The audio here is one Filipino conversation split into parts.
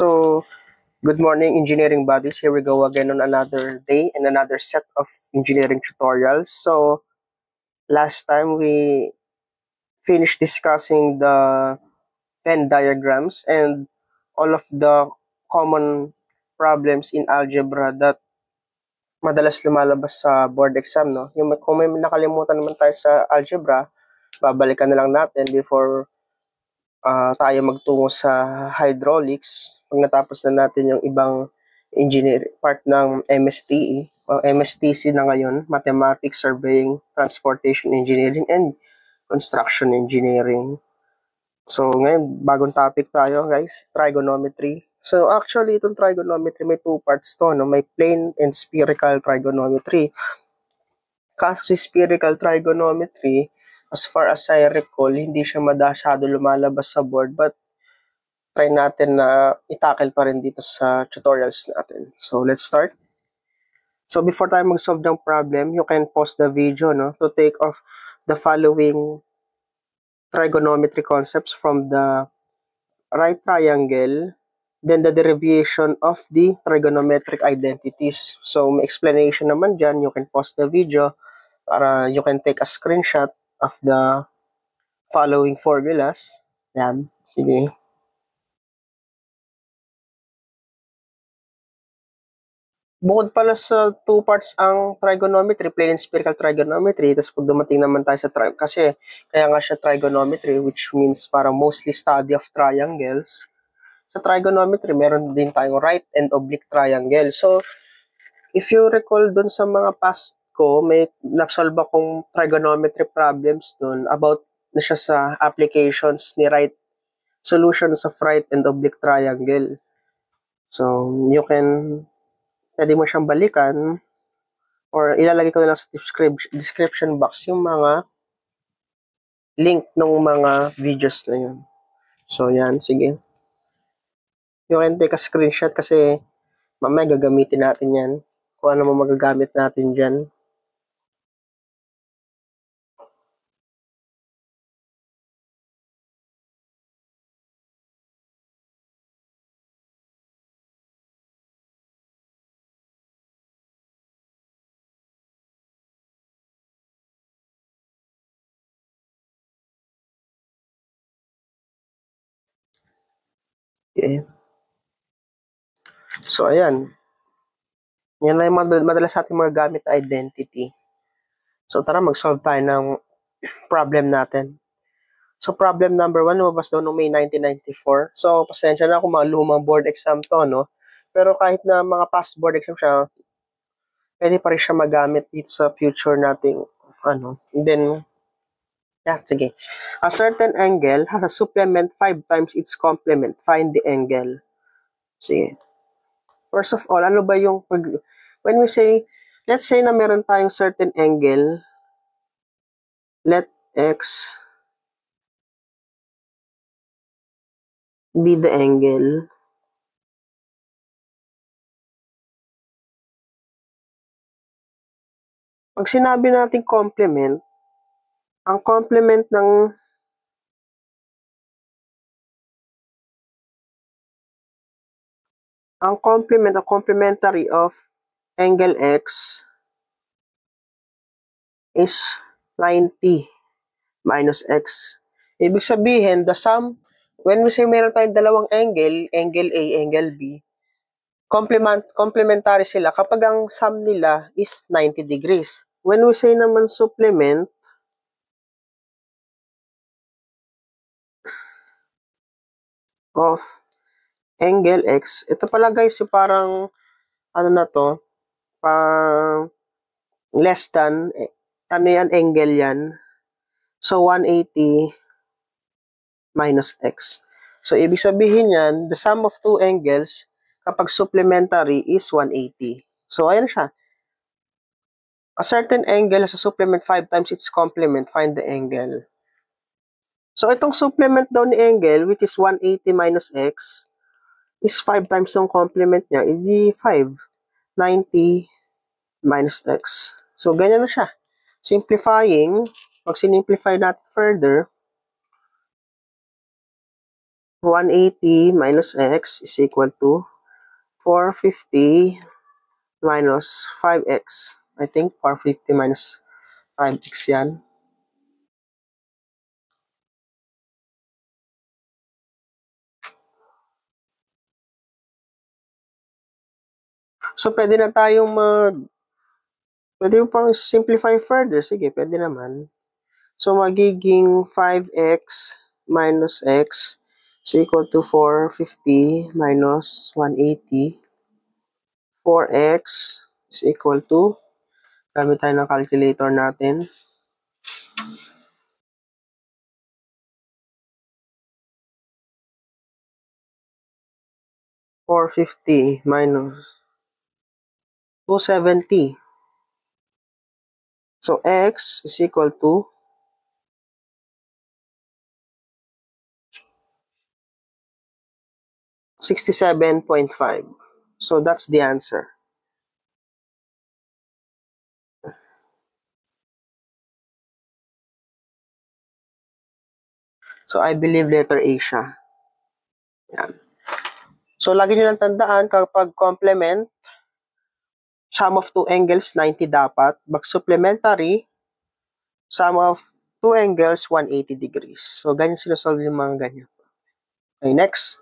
So, good morning, engineering buddies. Here we go again on another day and another set of engineering tutorials. So, last time we finished discussing the Venn diagrams and all of the common problems in algebra that madalas lumalabas sa board exam, no? Kung may nakalimutan naman tayo sa algebra, babalikan na lang natin before tayo magtungo sa hydraulics pag natapos na natin yung ibang engineer part ng MSTE o MSTC na ngayon, Mathematics, Surveying, Transportation Engineering, and Construction Engineering. So ngayon, bagong topic tayo guys, trigonometry. So actually, itong trigonometry may two parts to, no? May plane and spherical trigonometry. Kaso si spherical trigonometry, as far as I recall, hindi siya masyado lumalabas sa board, but try natin na itakil pa rin dito sa tutorials natin. So, let's start. So, before tayo mag-solve ng problem, you can pause the video, no, to take off the following trigonometry concepts from the right triangle, then the derivation of the trigonometric identities. So, may explanation naman dyan. You can pause the video para you can take a screenshot of the following formulas. Yan. Sige. Bukod pala sa two parts ang trigonometry, plane and spherical trigonometry, tapos pag dumating naman tayo sa kasi kaya nga siya trigonometry, which means parang mostly study of triangles. Sa trigonometry, meron din tayong right and oblique triangle. So, if you recall dun sa mga past ko, may na-solve akong trigonometry problems dun about na siya sa applications ni right, solutions of right and oblique triangle. So, pwede mo siyang balikan or ilalagay ko na lang sa description box yung mga link ng mga videos na yun. So, yan. Sige. You can take a screenshot kasi mamaya gagamitin natin yan. Kung ano mo magagamit natin dyan. Okay. So, ayan. Yan na yung madalas natin mga gamit na identity. So, tara mag-solve tayo ng problem natin. So, problem number 1, lumabas daw noong May 1994. So, pasensya na kung mga lumang board exam to, no? Pero kahit na mga past board exam siya, pwede pa rin siya magamit dito sa future nating, ano. And then, yeah, sige. A certain angle has a supplement 5 times its complement. Find the angle. Sige. First of all, ano ba yung when we say, let's say na meron tayong certain angle, let x be the angle. Pag sinabi natin complement, ang complement ng complementary of angle x is 90 minus x. Ibig sabihin, the sum, when we say meron tayong dalawang angle, angle A, angle B, complementary sila kapag ang sum nila is 90 degrees. When we say naman supplement of angle x, ito pala guys, yung parang, ano na to, less than, ano yan, angle yan. So, 180 minus x. So, ibig sabihin yan, the sum of two angles, kapag supplementary is 180. So, ayan siya. A certain angle has a supplement 5 times its complement. Find the angle. So, itong supplement daw ni angle, which is 180 minus x, is 5 times yung complement niya. Hindi 5. 90 minus x. So, ganyan na siya. Simplifying, pag sinimplify natin further, 180 minus x is equal to 450 minus 5x. I think 450 minus 5x yan. So, pwede na tayong pwede mo pang simplify further. Sige, pwede naman. So, magiging 5x minus x is equal to 450 minus 180. 4x is equal to, gamit tayo ng calculator natin, 450 minus 270. So, x is equal to 67.5. So, that's the answer. So, I believe letter A siya. Yan. So, lagi nyo lang tandaan, kapag complement, sum of two angles, 90 dapat. Pag supplementary, sum of two angles, 180 degrees. So, ganyan sinasolve yung mga ganyan. Okay, next.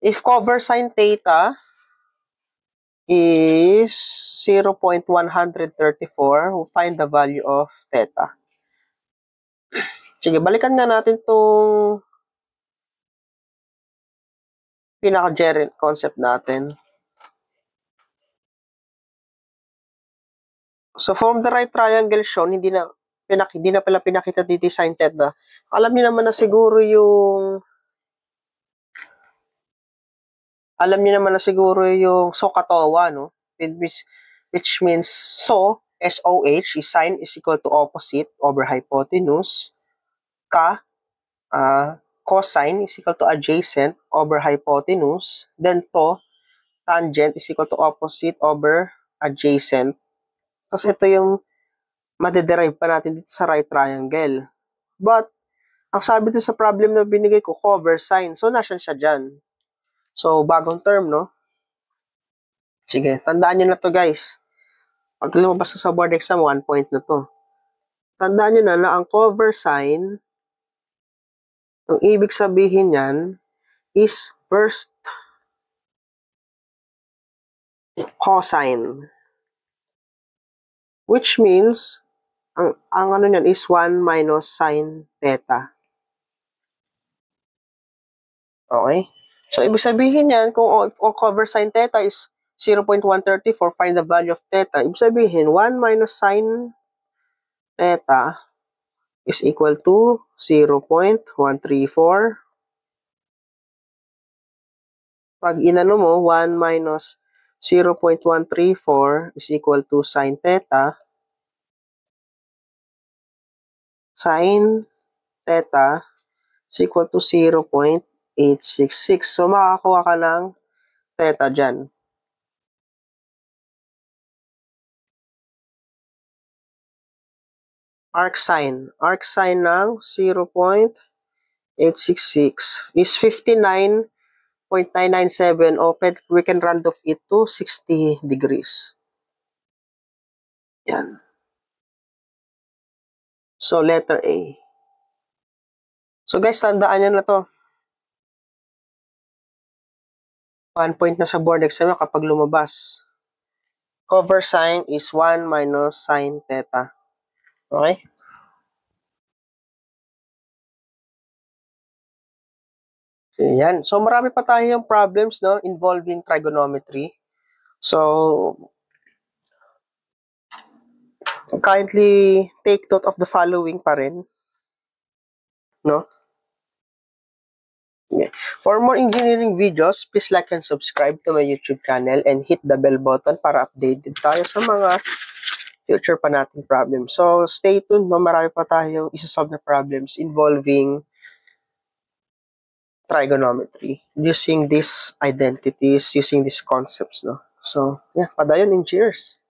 If cover sine theta is 0.134, we'll find the value of theta. Sige, balikan nga natin itong pinaka-gerund concept natin. So, from the right triangle shown, hindi na pala pinakita dito yung sine theta. Alam niyo naman na siguro yung SOHCAHTOA, no? Which means SOH is sine is equal to opposite over hypotenuse. Cosine is equal to adjacent over hypotenuse. Then tangent is equal to opposite over adjacent. Tapos ito yung madederive pa natin dito sa right triangle. But, ang sabi dito sa problem na binigay ko, cover sine. So, nasaan siya dyan? So, bagong term, no? Sige, tandaan nyo na to, guys. Pag lumabas sa board exam, 1 point na to. Tandaan nyo na ang cover sine, ang ibig sabihin yan, is first cosine. Which means, ang ano niyan is 1 minus sine theta. Okay? So, ibig sabihin yan, kung cover sine theta is 0.134, find the value of theta. Ibig sabihin, 1 minus sine theta is equal to 0.134. Pag inano mo, 1 minus 0.134 is equal to sine theta. Sine theta is equal to 0.866. So, makakuha ka ng theta dyan. Arc sine ng 0.866 is 59.997, o we can round off it to 60 degrees. Yan. So, letter A. So, guys, tandaan nyo na to. 1 point na sa board exam kapag lumabas. Cover sine is 1 minus sine theta. Okay? So, yan. So, marami pa tayong problems, no, involving trigonometry. So, kindly take note of the following pa rin. No? Yeah. For more engineering videos, please like and subscribe to my YouTube channel and hit the bell button para updated tayo sa mga future pa nating problems. So, stay tuned, no? Marami pa tayong isa-solve na problems involving trigonometry, using these identities, using these concepts, no? So, yeah, padayon, engineers.